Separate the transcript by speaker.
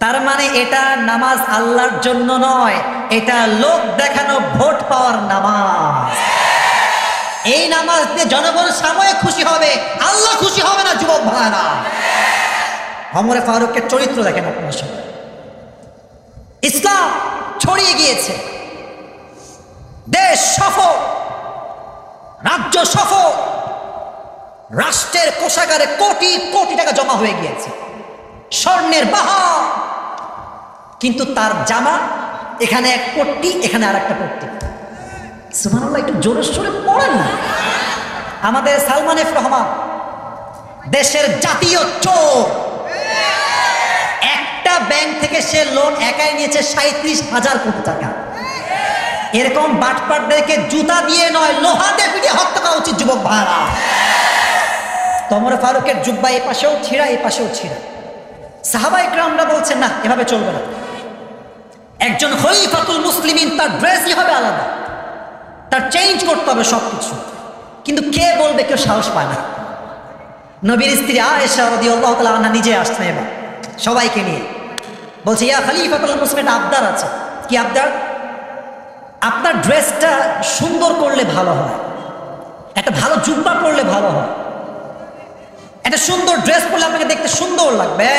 Speaker 1: তার মানে এটা নামাজ আল্লাহর জন্য নয়, এটা লোক দেখানো ভোট পাওয়ার নামাজ। এই নামাজ দিয়ে জনগণ সাময়িক খুশি হবে, আল্লাহ খুশি হবে না যুবক ভাইরা। ওমর ফারুকের চরিত্র দেখেন আপনার সঙ্গে। ইসলাম ছড়িয়ে গিয়েছে, দেশ সফল, রাজ্য সফল, রাষ্ট্রের কোষাগারে কোটি কোটি টাকা জমা হয়ে গিয়েছে, স্বর্ণের বাহার। কিন্তু তার জামা এখানে এক পট্টি, এখানে আর একটা পট্টি। সুবহানাল্লাহ, একটু জোরে সোরে পড়েন না। আমাদের সালমান এফ রহমান দেশের জাতীয় চোর, একটা ব্যাংক থেকে সে লোন একাই নিয়েছে 37,000 কোটি টাকা। এরকম বাটপাটদেরকে জুতা দিয়ে নয়, লোহা দিয়ে পিটিয়ে হত্যা করা উচিত যুবক ভাইরা। ওমর ফারুকের জুব্বা এই পাশেও ছিঁড়া, এই পাশেও ছিঁড়া। সাহাবা ইকরামরা বলছেন না, এভাবে চলবে না। একজন খলিফাতুল মুসলিমিন, তার ড্রেসই হবে আলাদা, তার চেঞ্জ করতে হবে সবকিছু। কিন্তু কে বলবে? কেউ সাহস পায় না। নবীর স্ত্রী আয়েশা রাদিয়াল্লাহু তাআলা আনহা নিজে আসছেন এবার সবাইকে নিয়ে, বলছে ইয়া খলিফাতুল মুসলিমিন, আবদার আছে। কি আবদার? আপনার ড্রেসটা সুন্দর করলে ভালো হয়, একটা ভালো জুব্বা পরলে ভালো হয়, একটা সুন্দর ড্রেস পরলে আপনাকে দেখতে সুন্দর লাগবে।